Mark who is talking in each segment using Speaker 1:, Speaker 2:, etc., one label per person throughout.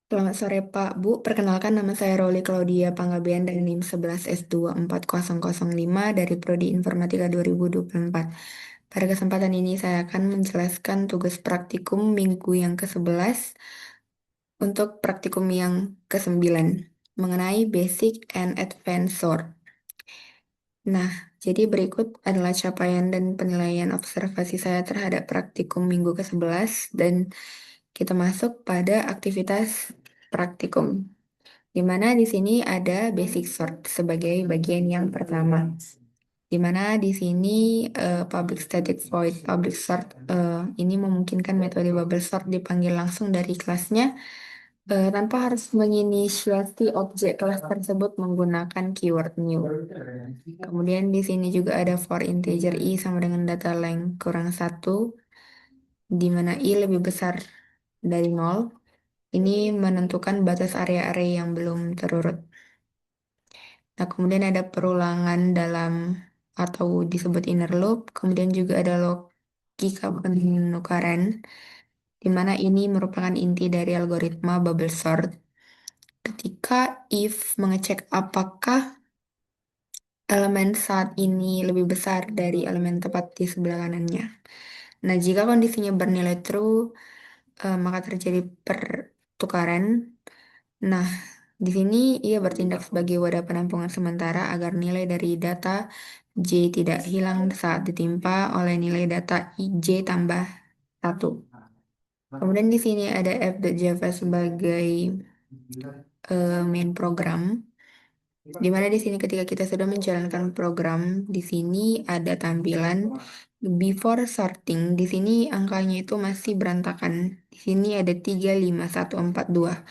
Speaker 1: Selamat sore Pak, Bu. Perkenalkan nama saya Roli Claudia Panggabean dari NIM 11 S2 4005 dari Prodi Informatika 2024. Pada kesempatan ini saya akan menjelaskan tugas praktikum minggu yang ke-11 untuk praktikum yang ke-9 mengenai Basic and Advanced Sort. Nah, jadi berikut adalah capaian dan penilaian observasi saya terhadap praktikum minggu ke-11 dan kita masuk pada aktivitas praktikum, di mana di sini ada basic sort sebagai bagian yang pertama. Di mana di sini public static void public sort ini memungkinkan metode bubble sort dipanggil langsung dari kelasnya tanpa harus menginisiasi objek kelas tersebut menggunakan keyword new. Kemudian di sini juga ada for integer i sama dengan data length kurang satu, di mana i lebih besar dari nol. Ini menentukan batas area array yang belum terurut. Nah, kemudian ada perulangan dalam atau disebut inner loop. Kemudian juga ada logika penukaran, di mana ini merupakan inti dari algoritma bubble sort. Ketika if mengecek apakah elemen saat ini lebih besar dari elemen tepat di sebelah kanannya. Nah, jika kondisinya bernilai true, maka terjadi pertukaran. Nah, di sini ia bertindak sebagai wadah penampungan sementara agar nilai dari data J tidak hilang saat ditimpa oleh nilai data J tambah 1. Kemudian di sini ada f.java sebagai main program, di mana di sini ketika kita sudah menjalankan program, di sini ada tampilan before sorting. Di sini angkanya itu masih berantakan. Di sini ada 3, 5, 1, 4, 2.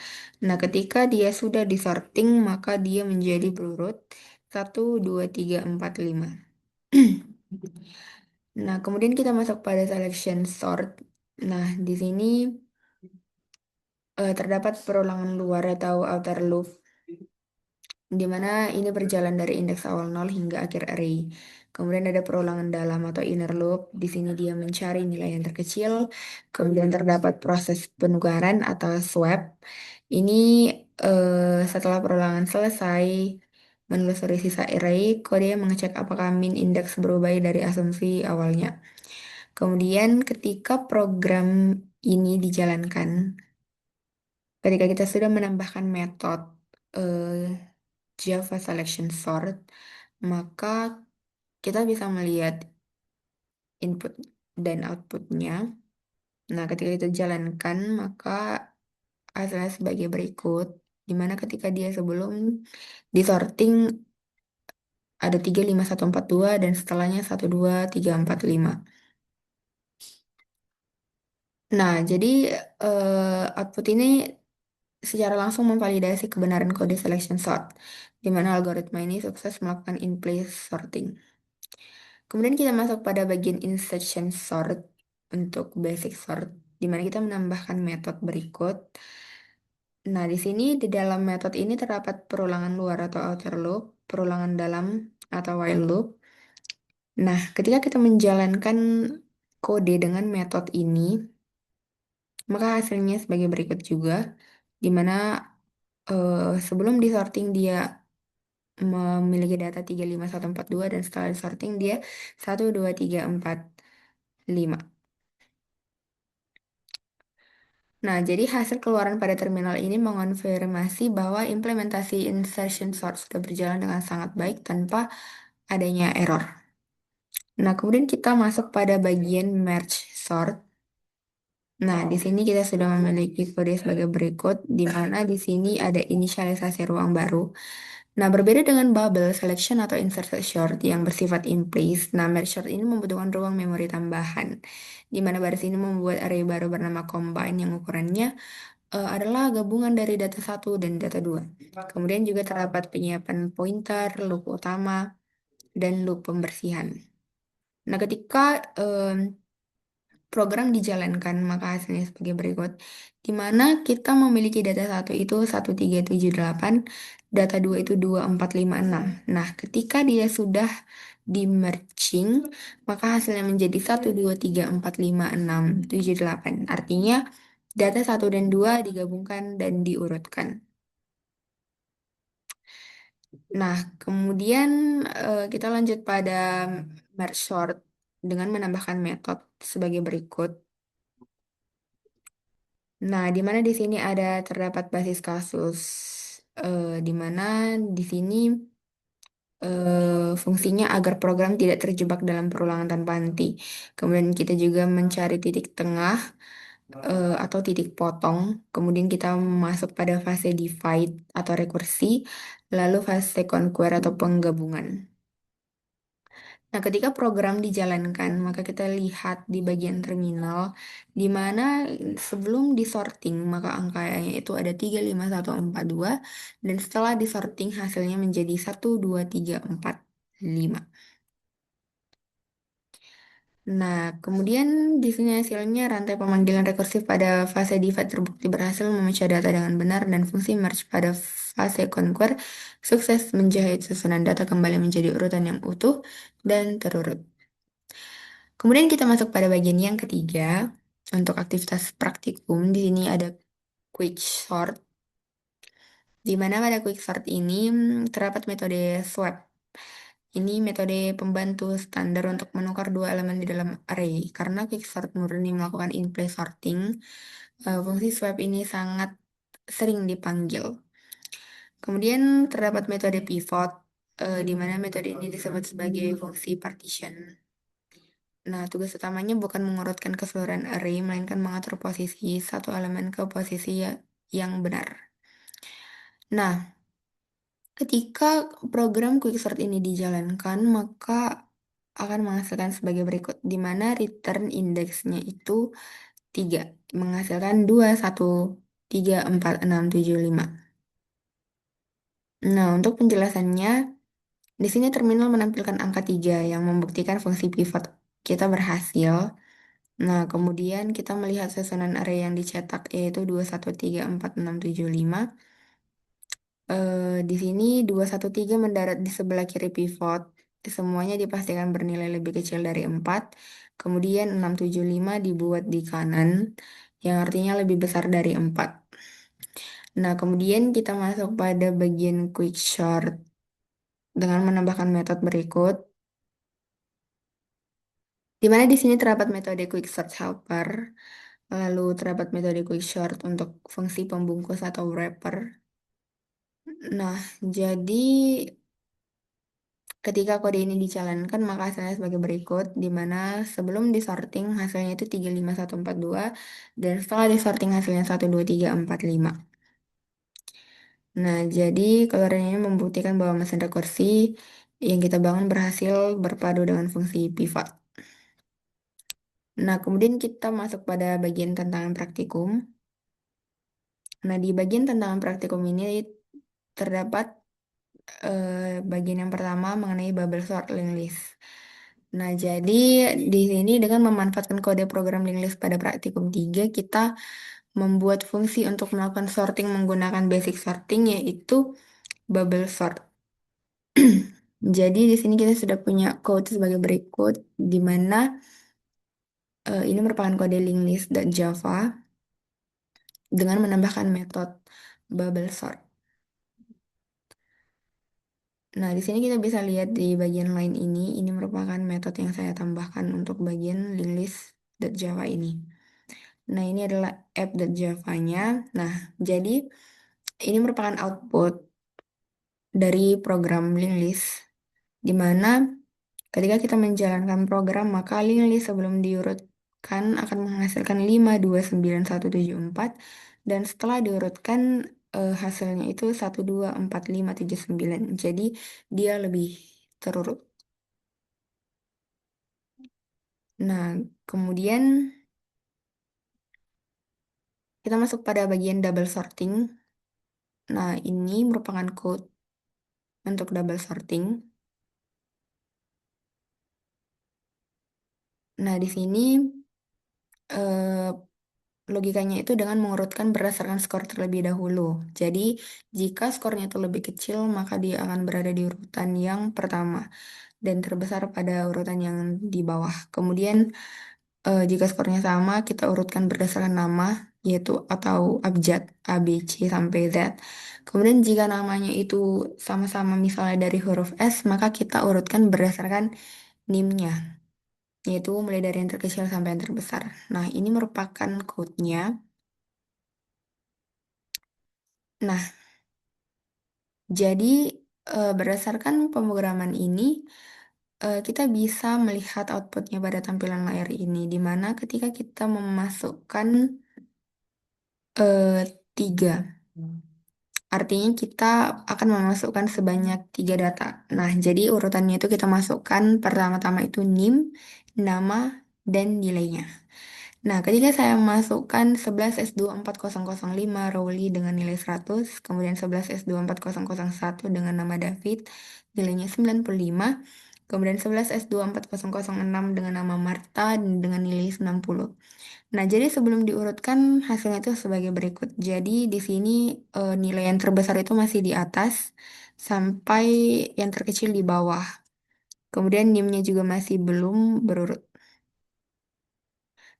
Speaker 1: Nah, ketika dia sudah disorting, maka dia menjadi berurut 1, 2, 3, 4, 5. Nah, kemudian kita masuk pada selection sort. Nah, di sini terdapat perulangan luar atau outer loop, di mana ini berjalan dari indeks awal 0 hingga akhir array. Kemudian ada perulangan dalam atau inner loop. Di sini dia mencari nilai yang terkecil. Kemudian terdapat proses penukaran atau swap. Ini setelah perulangan selesai, menelusuri sisa array, kode yang mengecek apakah min indeks berubah dari asumsi awalnya. Kemudian ketika program ini dijalankan, ketika kita sudah menambahkan metode eh, Java Selection Sort, maka kita bisa melihat input dan outputnya. Nah, ketika itu jalankan, maka hasilnya sebagai berikut, di mana ketika dia sebelum disorting ada 3, 5, 1, 4, 2, dan setelahnya 1, 2, 3, 4, 5. Nah, jadi output ini secara langsung memvalidasi kebenaran kode selection sort, di mana algoritma ini sukses melakukan in-place sorting. Kemudian kita masuk pada bagian insertion sort untuk basic sort, di mana kita menambahkan metode berikut. Nah, di sini di dalam metode ini terdapat perulangan luar atau outer loop, perulangan dalam atau while loop. Nah, ketika kita menjalankan kode dengan metode ini, maka hasilnya sebagai berikut juga, di mana sebelum disorting dia memiliki data 3, 5, 1, 4, 2, dan setelah disorting dia 1, 2, 3, 4, 5. Nah, jadi hasil keluaran pada terminal ini mengonfirmasi bahwa implementasi insertion sort sudah berjalan dengan sangat baik tanpa adanya error. Nah, kemudian kita masuk pada bagian merge sort. Nah, di sini kita sudah memiliki kode sebagai berikut, di mana di sini ada inisialisasi ruang baru. Nah, berbeda dengan bubble selection atau insert short yang bersifat in place, nah merge short ini membutuhkan ruang memori tambahan, di mana baris ini membuat array baru bernama combine yang ukurannya adalah gabungan dari data satu dan data 2. Kemudian juga terdapat penyiapan pointer, loop utama, dan loop pembersihan. Nah, ketika program dijalankan, maka hasilnya sebagai berikut, di mana kita memiliki data satu itu 1378, data 2 itu 2456. Nah, ketika dia sudah di merging, maka hasilnya menjadi 1, 2, 3, 4, 5, 6, 7, 8. Artinya Data satu dan 2 digabungkan dan diurutkan. Nah, kemudian kita lanjut pada merge sort dengan menambahkan metode sebagai berikut. Nah, di mana di sini ada terdapat basis kasus, di mana di sini fungsinya agar program tidak terjebak dalam perulangan tanpa henti. Kemudian kita juga mencari titik tengah atau titik potong. Kemudian kita masuk pada fase divide atau rekursi, lalu fase conquer atau penggabungan. Nah, ketika program dijalankan, maka kita lihat di bagian terminal, di mana sebelum disorting, maka angkanya itu ada 35142 dan setelah disorting hasilnya menjadi 12345. Nah, kemudian di sini hasilnya rantai pemanggilan rekursif pada fase divide terbukti berhasil memecah data dengan benar dan fungsi merge pada fase conquer sukses menjahit susunan data kembali menjadi urutan yang utuh dan terurut. Kemudian kita masuk pada bagian yang ketiga. Untuk aktivitas praktikum, di sini ada quick sort, di mana pada quick sort ini terdapat metode swap. Ini metode pembantu standar untuk menukar dua elemen di dalam array. Karena quick sort murni melakukan in-place sorting, fungsi swap ini sangat sering dipanggil. Kemudian terdapat metode pivot, di mana metode ini disebut sebagai fungsi partition. Nah, tugas utamanya bukan mengurutkan keseluruhan array, melainkan mengatur posisi satu elemen ke posisi yang benar. Nah, ketika program quicksort ini dijalankan, maka akan menghasilkan sebagai berikut, di mana return indeksnya itu 3, menghasilkan 2, 1, 3, 4, 6, 7, 5. Nah, untuk penjelasannya, di sini terminal menampilkan angka 3 yang membuktikan fungsi pivot kita berhasil. Nah, kemudian kita melihat susunan array yang dicetak yaitu 21346675. Di sini 213 mendarat di sebelah kiri pivot. Semuanya dipastikan bernilai lebih kecil dari 4. Kemudian 675 dibuat di kanan, yang artinya lebih besar dari 4. Nah, kemudian kita masuk pada bagian quick sort dengan menambahkan metode berikut, di mana di sini terdapat metode quick sort helper, lalu terdapat metode quick sort untuk fungsi pembungkus atau wrapper. Nah, jadi ketika kode ini dijalankan, maka hasilnya sebagai berikut, di mana sebelum disorting hasilnya itu 35142 dan setelah disorting hasilnya 12345. Nah, jadi keluaran ini membuktikan bahwa mesin rekursi yang kita bangun berhasil berpadu dengan fungsi pivot. Nah, kemudian kita masuk pada bagian tantangan praktikum. Nah, di bagian tantangan praktikum ini terdapat bagian yang pertama mengenai bubble sort linked list. Nah, jadi di sini dengan memanfaatkan kode program linked list pada praktikum 3, kita membuat fungsi untuk melakukan sorting menggunakan basic sorting yaitu bubble sort. Jadi di sini kita sudah punya code sebagai berikut, di mana ini merupakan kode linked list dan Java dengan menambahkan metode bubble sort. Nah, di sini kita bisa lihat di bagian lain ini merupakan metode yang saya tambahkan untuk bagian linklist.java ini. Nah, ini adalah app.java-nya. Nah, jadi ini merupakan output dari program linklist, di mana ketika kita menjalankan program, maka linklist sebelum diurutkan akan menghasilkan 529174, dan setelah diurutkan hasilnya itu 1245579. Jadi dia lebih terurut. Nah, kemudian kita masuk pada bagian double sorting. Nah, ini merupakan code untuk double sorting. Nah, di sini eh, logikanya itu dengan mengurutkan berdasarkan skor terlebih dahulu. Jadi, jika skornya itu lebih kecil, maka dia akan berada di urutan yang pertama dan terbesar pada urutan yang di bawah. Kemudian, jika skornya sama, kita urutkan berdasarkan nama yaitu atau abjad A, B, C sampai Z. Kemudian jika namanya itu sama-sama misalnya dari huruf S, maka kita urutkan berdasarkan NIM-nya, yaitu mulai dari yang terkecil sampai yang terbesar. Nah, ini merupakan code-nya. Nah, jadi berdasarkan pemrograman ini, kita bisa melihat outputnya pada tampilan layar ini, di mana ketika kita memasukkan tiga. Artinya kita akan memasukkan sebanyak tiga data. Nah, jadi urutannya itu kita masukkan pertama-tama itu NIM, nama, dan nilainya. Nah, ketika saya masukkan 11S24005 Rowley dengan nilai 100, kemudian 11S24001 dengan nama David, nilainya 95, kemudian 11S24006 dengan nama Marta dengan nilai 90. Nah, jadi sebelum diurutkan hasilnya itu sebagai berikut. Jadi di sini nilai yang terbesar itu masih di atas sampai yang terkecil di bawah. Kemudian NIM-nya juga masih belum berurut.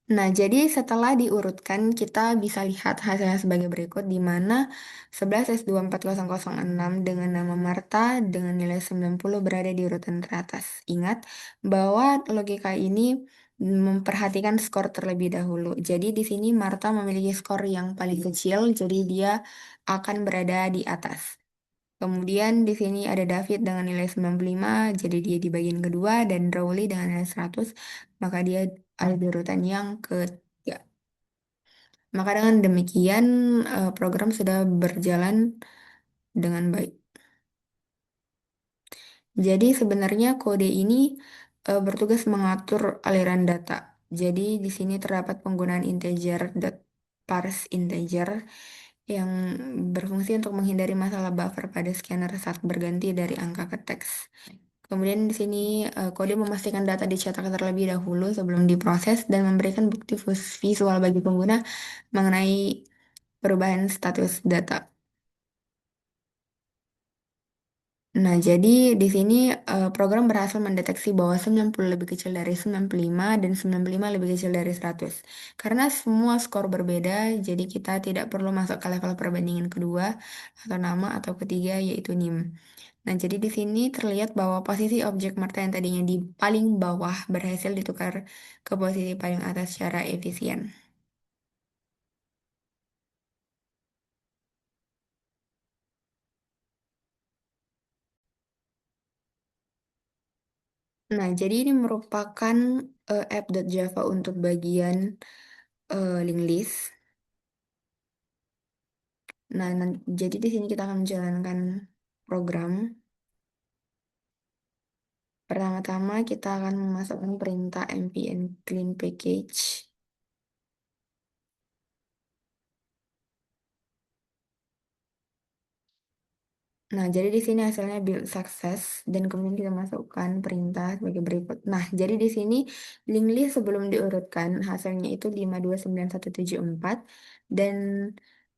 Speaker 1: Nah, jadi setelah diurutkan, kita bisa lihat hasilnya sebagai berikut, di mana 11S24006 dengan nama Marta dengan nilai 90 berada di urutan teratas. Ingat bahwa logika ini memperhatikan skor terlebih dahulu. Jadi di sini Marta memiliki skor yang paling kecil, jadi dia akan berada di atas. Kemudian di sini ada David dengan nilai 95, jadi dia di bagian kedua, dan Rowley dengan nilai 100, maka dia ada di urutan yang ketiga. Maka dengan demikian program sudah berjalan dengan baik. Jadi sebenarnya kode ini bertugas mengatur aliran data. Jadi di sini terdapat penggunaan integer dot parse integer yang berfungsi untuk menghindari masalah buffer pada scanner saat berganti dari angka ke teks. Kemudian di sini kode memastikan data dicetak terlebih dahulu sebelum diproses dan memberikan bukti visual bagi pengguna mengenai perubahan status data. Nah, jadi di sini program berhasil mendeteksi bahwa 90 lebih kecil dari 95 dan 95 lebih kecil dari 100. Karena semua skor berbeda, jadi kita tidak perlu masuk ke level perbandingan kedua atau nama atau ketiga yaitu NIM. Nah, jadi di sini terlihat bahwa posisi objek Marta yang tadinya di paling bawah berhasil ditukar ke posisi paling atas secara efisien. Nah, jadi ini merupakan app.java untuk bagian link list. Nah, jadi di sini kita akan menjalankan program. Pertama-tama kita akan memasukkan perintah npm clean package. Nah, jadi di sini hasilnya build success dan kemudian kita masukkan perintah sebagai berikut. Nah, jadi di sini link list sebelum diurutkan hasilnya itu 529174 dan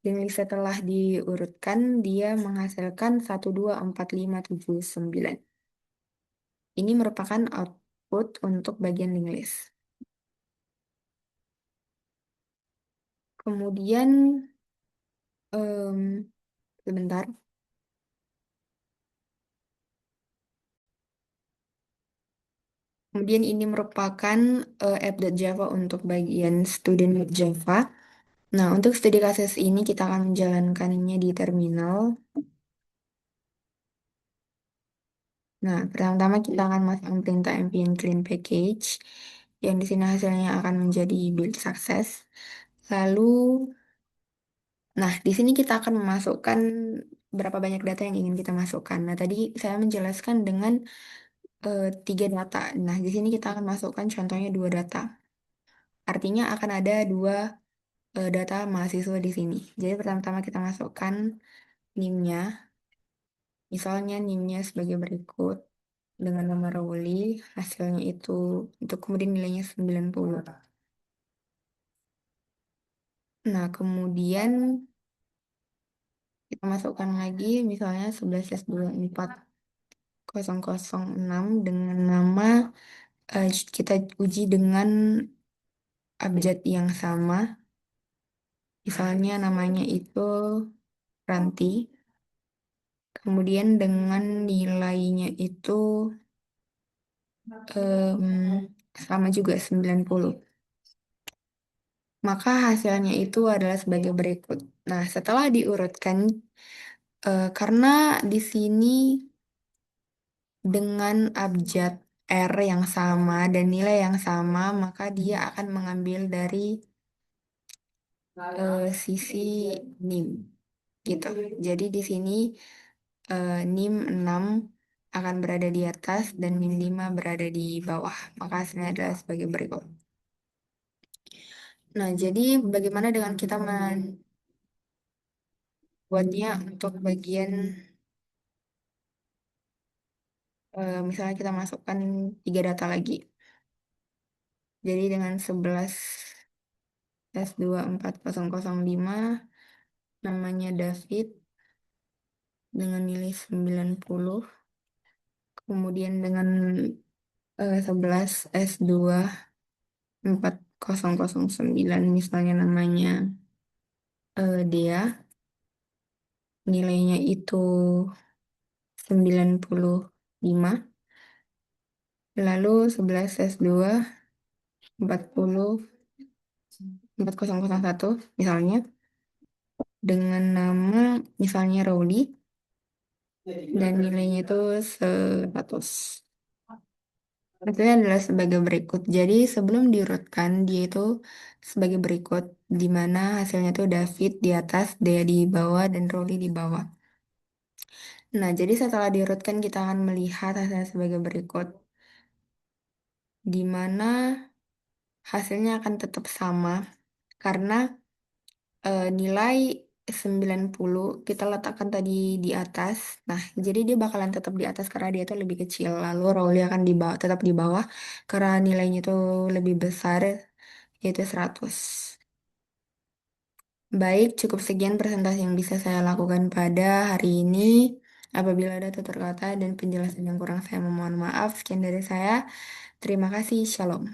Speaker 1: link list setelah diurutkan dia menghasilkan 124579. Ini merupakan output untuk bagian link list. Kemudian sebentar. Kemudian ini merupakan app.java untuk bagian student.java. Nah, untuk studi kasus ini kita akan menjalankannya di terminal. Nah, pertama-tama kita akan masukkan perintah npm clean package yang di sini hasilnya akan menjadi build success. Lalu, nah di sini kita akan memasukkan berapa banyak data yang ingin kita masukkan. Nah, tadi saya menjelaskan dengan tiga data. Nah, di sini kita akan masukkan contohnya dua data. Artinya akan ada dua data mahasiswa di sini. Jadi pertama-tama kita masukkan NIM-nya. Misalnya NIM-nya sebagai berikut dengan nama Rowley, hasilnya itu untuk kemudian nilainya 90. Nah, kemudian kita masukkan lagi misalnya 11S24006 dengan nama kita uji dengan abjad yang sama. Misalnya namanya itu Ranti, kemudian dengan nilainya itu sama juga 90. Maka hasilnya itu adalah sebagai berikut. Nah, setelah diurutkan, karena di sini dengan abjad R yang sama dan nilai yang sama, maka dia akan mengambil dari sisi NIM gitu. Jadi di sini NIM 6 akan berada di atas dan NIM 5 berada di bawah. Maka hasilnya adalah sebagai berikut. Nah, jadi bagaimana dengan kita membuatnya untuk bagian misalnya kita masukkan 3 data lagi. Jadi dengan 11 S24005 namanya David dengan nilai 90. Kemudian dengan 11 S24009 misalnya namanya Dea, nilainya itu 95. Lalu 11 S24001 misalnya dengan nama misalnya Rowli dan nilainya itu 100. Hasilnya adalah sebagai berikut. Jadi sebelum diurutkan, dia itu sebagai berikut, di mana hasilnya itu David di atas, Dea di bawah, dan Roli di bawah. Nah, jadi setelah diurutkan, kita akan melihat hasilnya sebagai berikut, di mana hasilnya akan tetap sama, karena nilai 90 kita letakkan tadi di atas. Nah, jadi dia bakalan tetap di atas karena dia itu lebih kecil. Lalu Rowley akan di bawah, tetap di bawah karena nilainya itu lebih besar, yaitu 100. Baik, cukup sekian presentasi yang bisa saya lakukan pada hari ini. Apabila ada tutur kata dan penjelasan yang kurang, saya memohon maaf. Sekian dari saya. Terima kasih. Shalom.